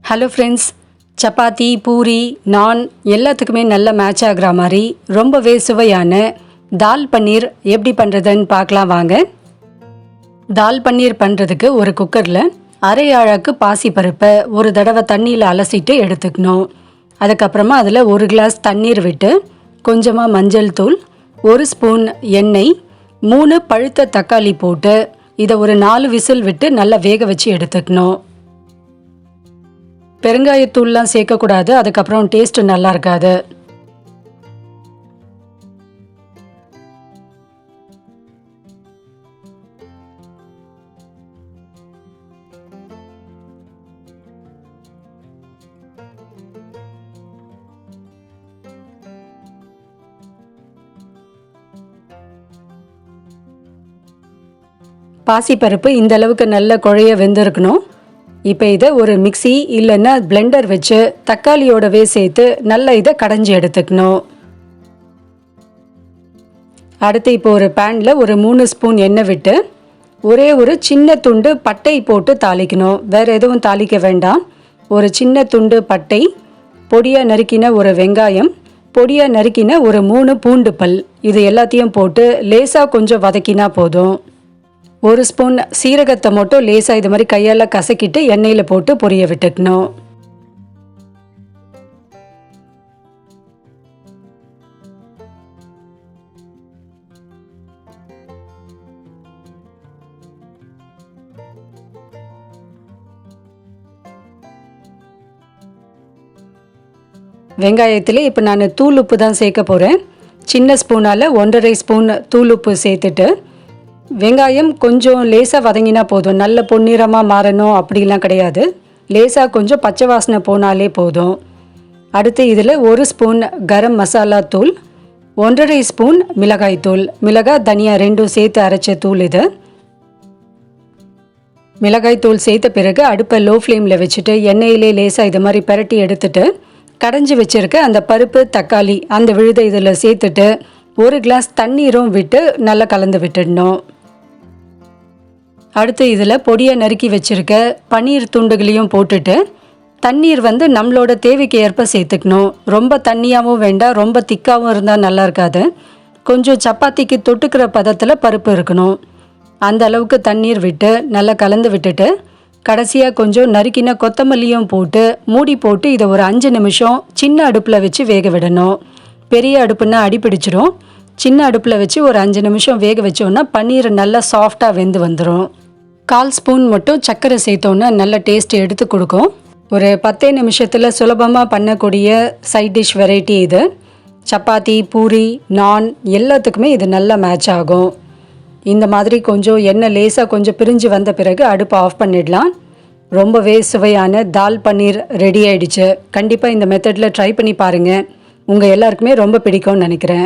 Hello friends, chapati, puri, நான் எல்லாத்துக்குமே நல்ல மேட்ச் ஆகிற மாதிரி ரொம்பவே சுவையான தால் பன்னீர் எப்படி பண்ணுறதுன்னு பார்க்கலாம் வாங்க. தால் பன்னீர் பண்ணுறதுக்கு ஒரு குக்கரில் அரை அழகு பாசிப்பருப்பை ஒரு தடவை தண்ணியில் அலசிட்டு எடுத்துக்கணும். அதுக்கப்புறமா அதில் ஒரு கிளாஸ் தண்ணீர் விட்டு கொஞ்சமாக மஞ்சள் தூள், ஒரு ஸ்பூன் எண்ணெய், 3 பழுத்த தக்காளி போட்டு இதை ஒரு 4 விசில் விட்டு நல்லா வேக வச்சு எடுத்துக்கணும். பெருங்காயத்தூள்லாம் சேர்க்கக்கூடாது, அதுக்கப்புறம் டேஸ்ட் நல்லா இருக்காது. பாசிப்பருப்பு இந்த அளவுக்கு நல்ல குழைய வெந்திருக்கணும். இப்போ இதை ஒரு மிக்சி இல்லைன்னா பிளெண்டர் வச்சு தக்காளியோடவே சேர்த்து நல்லா இதை கடைஞ்சி எடுத்துக்கணும். அடுத்து இப்போ ஒரு பேனில் ஒரு 3 ஸ்பூன் எண்ணெய் விட்டு ஒரே ஒரு சின்ன துண்டு பட்டை போட்டு தாளிக்கணும். வேறு எதுவும் தாளிக்க வேண்டாம். ஒரு சின்ன துண்டு பட்டை, பொடியாக நறுக்கின ஒரு வெங்காயம், பொடியாக நறுக்கின ஒரு 3 பூண்டு பல், இது எல்லாத்தையும் போட்டு லேசாக கொஞ்சம் வதக்கினா போதும். ஒரு ஸ்பூன் சீரகத்தை மட்டும் லேசாக இது மாதிரி கையால் கசக்கிட்டு எண்ணெயில் போட்டு பொரிய விட்டுக்கணும். வெங்காயத்தில் இப்போ நான் தூள் உப்பு தான் சேர்க்க போகிறேன். சின்ன ஸ்பூனால் 1.5 ஸ்பூன் தூள் உப்பு சேர்த்துட்டு வெங்காயம் கொஞ்சம் லேசாக வதங்கினா போதும். நல்ல பொன்னிறமாக மாறணும் அப்படிலாம் கிடையாது. லேசாக கொஞ்சம் பச்சை வாசனை போனாலே போதும். அடுத்து இதில் 1 ஸ்பூன் கரம் மசாலா தூள், 1.5 ஸ்பூன் மிளகாய் தூள், மிளகாய் தனியா ரெண்டும் சேர்த்து அரைச்ச தூள் இது. மிளகாய் தூள் சேர்த்த பிறகு அடுப்பை லோ ஃப்ளேமில் வச்சுட்டு எண்ணெயிலே லேசாக இது மாதிரி பரட்டி எடுத்துட்டு கடைஞ்சி வச்சுருக்க அந்த பருப்பு, தக்காளி அந்த விழுதை இதில் சேர்த்துட்டு ஒரு கிளாஸ் தண்ணீரும் விட்டு நல்லா கலந்து விட்டுடணும். அடுத்து இதில் பொடியாக நறுக்கி வச்சுருக்க பன்னீர் துண்டுகளையும் போட்டுட்டு தண்ணீர் நம்மளோட தேவைக்கு ஏற்ப சேர்த்துக்கணும். ரொம்ப தண்ணியாகவும் வேண்டாம், ரொம்ப திக்காகவும் இருந்தால் நல்லா இருக்காது. கொஞ்சம் சப்பாத்திக்கு தொட்டுக்கிற பதத்தில் பருப்பு இருக்கணும். அந்த அளவுக்கு தண்ணீர் விட்டு நல்லா கலந்து விட்டுட்டு கடைசியாக கொஞ்சம் நறுக்கின கொத்தமல்லியும் போட்டு மூடி போட்டு இதை ஒரு 5 நிமிஷம் சின்ன அடுப்பில் வச்சு வேக விடணும். பெரிய அடுப்புன்னா அடி பிடிச்சிடும். சின்ன அடுப்பில் வச்சு ஒரு 5 நிமிஷம் வேக வச்சோன்னா பன்னீர் நல்லா சாஃப்டாக வெந்து வந்துடும். 1/4 ஸ்பூன் மட்டும் சர்க்கரை சேர்த்தோன்னா நல்ல டேஸ்ட் எடுத்து கொடுக்கும். ஒரு 10 நிமிஷத்தில் சுலபமாக பண்ணக்கூடிய சைட் டிஷ் வெரைட்டி இது. சப்பாத்தி, பூரி, நான் எல்லாத்துக்குமே இது நல்லா மேட்ச் ஆகும். இந்த மாதிரி கொஞ்சம் எண்ணெய் லேசாக கொஞ்சம் பிரிஞ்சு வந்த பிறகு அடுப்பை ஆஃப் பண்ணிடலாம். ரொம்பவே சுவையான தால் பன்னீர் ரெடி ஆயிடுச்சு. கண்டிப்பாக இந்த மெத்தடில் ட்ரை பண்ணி பாருங்கள். உங்கள் எல்லாருக்குமே ரொம்ப பிடிக்கும்னு நினைக்கிறேன்.